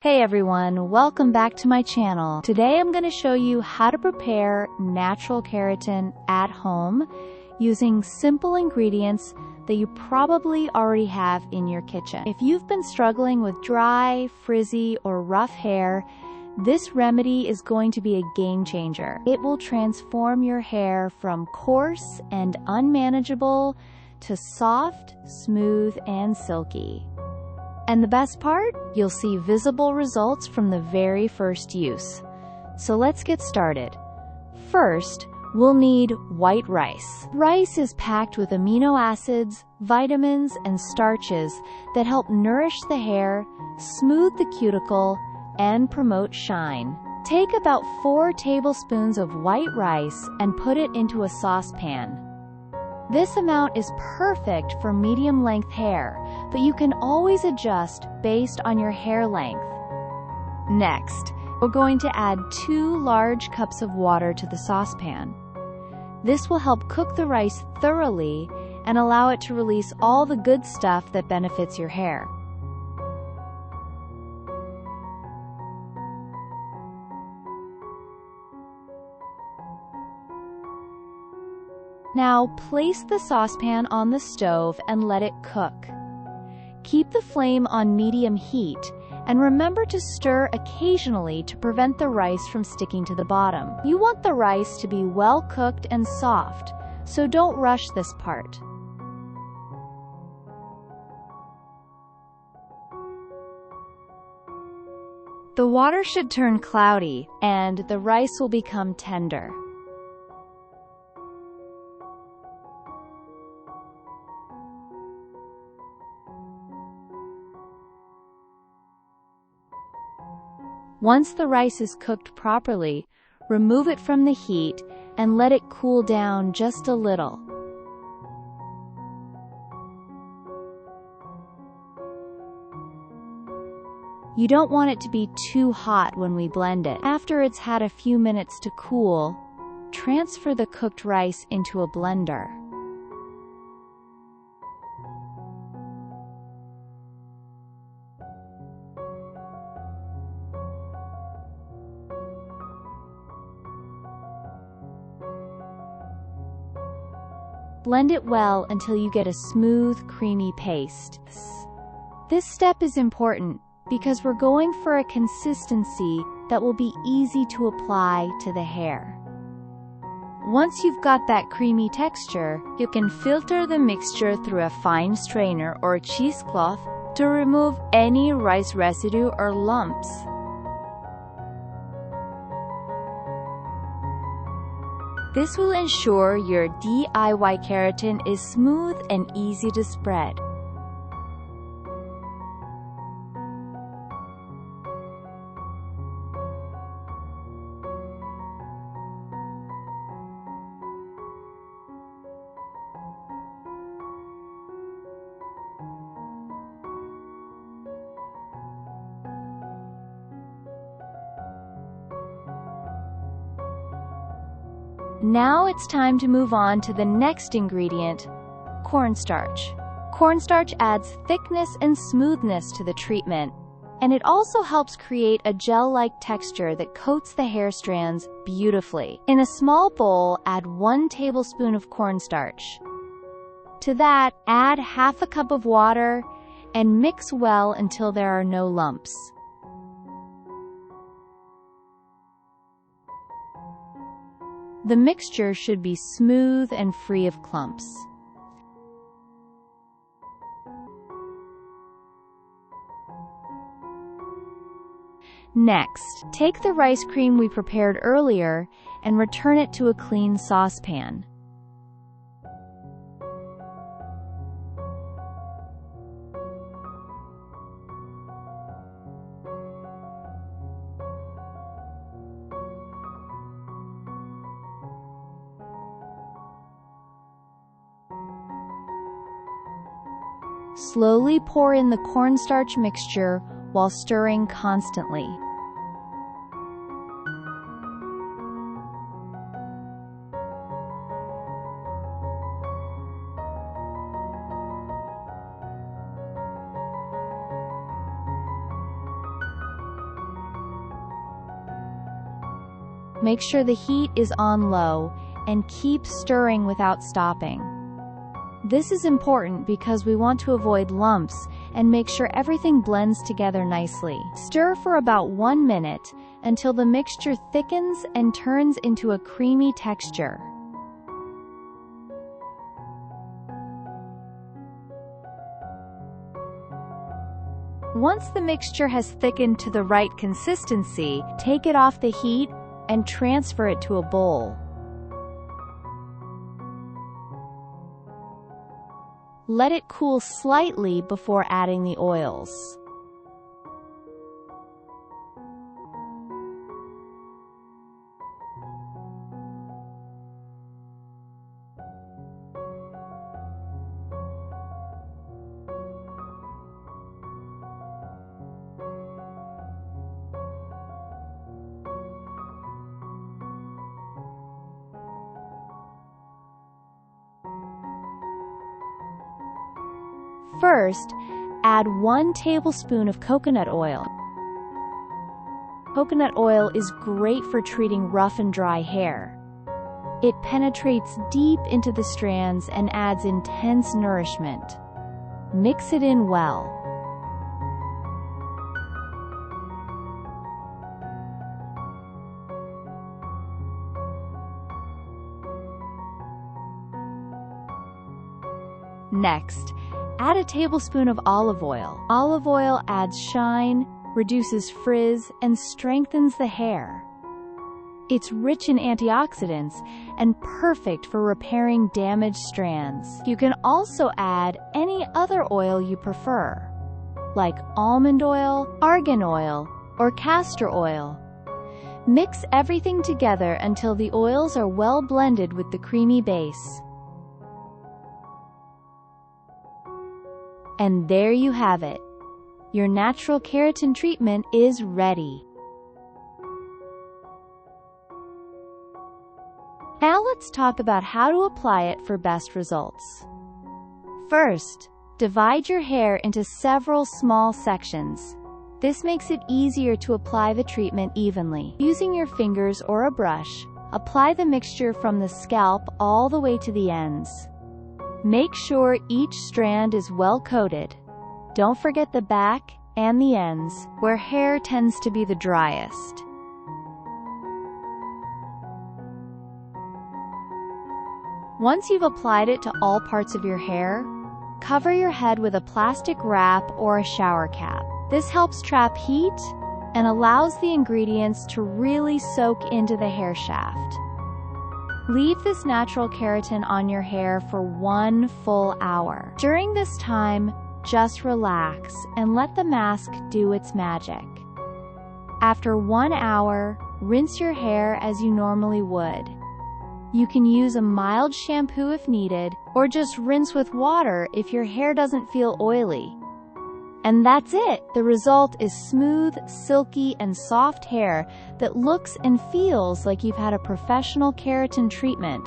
Hey everyone, welcome back to my channel. Today I'm going to show you how to prepare natural keratin at home using simple ingredients that you probably already have in your kitchen. If you've been struggling with dry, frizzy, or rough hair, this remedy is going to be a game changer. It will transform your hair from coarse and unmanageable to soft, smooth, and silky. And the best part? You'll see visible results from the very first use. So let's get started. First, we'll need white rice. Rice is packed with amino acids, vitamins, and starches that help nourish the hair, smooth the cuticle, and promote shine. Take about 4 tablespoons of white rice and put it into a saucepan. This amount is perfect for medium-length hair, but you can always adjust based on your hair length. Next, we're going to add 2 large cups of water to the saucepan. This will help cook the rice thoroughly and allow it to release all the good stuff that benefits your hair. Now, place the saucepan on the stove and let it cook. Keep the flame on medium heat, and remember to stir occasionally to prevent the rice from sticking to the bottom. You want the rice to be well cooked and soft, so don't rush this part. The water should turn cloudy, and the rice will become tender. Once the rice is cooked properly, remove it from the heat and let it cool down just a little. You don't want it to be too hot when we blend it. After it's had a few minutes to cool, transfer the cooked rice into a blender. Blend it well until you get a smooth, creamy paste. This step is important because we're going for a consistency that will be easy to apply to the hair. Once you've got that creamy texture, you can filter the mixture through a fine strainer or cheesecloth to remove any rice residue or lumps. This will ensure your DIY keratin is smooth and easy to spread. Now it's time to move on to the next ingredient, cornstarch. Cornstarch adds thickness and smoothness to the treatment, and it also helps create a gel-like texture that coats the hair strands beautifully. In a small bowl, add 1 tablespoon of cornstarch. To that, add half a cup of water and mix well until there are no lumps. The mixture should be smooth and free of clumps. Next, take the rice cream we prepared earlier and return it to a clean saucepan. Slowly pour in the cornstarch mixture while stirring constantly. Make sure the heat is on low and keep stirring without stopping. This is important because we want to avoid lumps and make sure everything blends together nicely. Stir for about 1 minute until the mixture thickens and turns into a creamy texture. Once the mixture has thickened to the right consistency, take it off the heat and transfer it to a bowl. Let it cool slightly before adding the oils. First, add 1 tablespoon of coconut oil. Coconut oil is great for treating rough and dry hair. It penetrates deep into the strands and adds intense nourishment. Mix it in well. Next, add a tablespoon of olive oil. Olive oil adds shine, reduces frizz, and strengthens the hair. It's rich in antioxidants and perfect for repairing damaged strands. You can also add any other oil you prefer, like almond oil, argan oil, or castor oil. Mix everything together until the oils are well blended with the creamy base. And there you have it. Your natural keratin treatment is ready. Now let's talk about how to apply it for best results. First, divide your hair into several small sections. This makes it easier to apply the treatment evenly. Using your fingers or a brush, apply the mixture from the scalp all the way to the ends. Make sure each strand is well coated. Don't forget the back and the ends, where hair tends to be the driest. Once you've applied it to all parts of your hair, cover your head with a plastic wrap or a shower cap. This helps trap heat and allows the ingredients to really soak into the hair shaft. Leave this natural keratin on your hair for 1 full hour. During this time, just relax and let the mask do its magic. After 1 hour, rinse your hair as you normally would. You can use a mild shampoo if needed, or just rinse with water if your hair doesn't feel oily. And that's it! The result is smooth, silky, and soft hair that looks and feels like you've had a professional keratin treatment,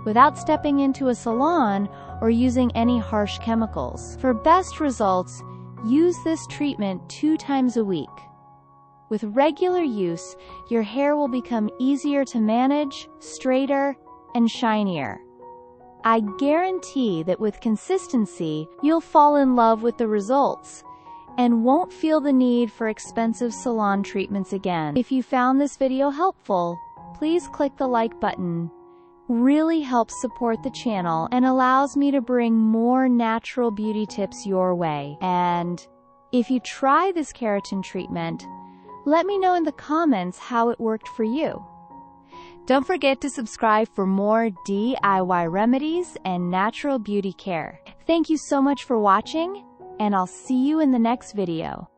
without stepping into a salon or using any harsh chemicals. For best results, use this treatment 2 times a week. With regular use, your hair will become easier to manage, straighter, and shinier. I guarantee that with consistency, you'll fall in love with the results and won't feel the need for expensive salon treatments again. If you found this video helpful, please click the like button. Really helps support the channel and allows me to bring more natural beauty tips your way. And if you try this keratin treatment, let me know in the comments how it worked for you. Don't forget to subscribe for more DIY remedies and natural beauty care. Thank you so much for watching, and I'll see you in the next video.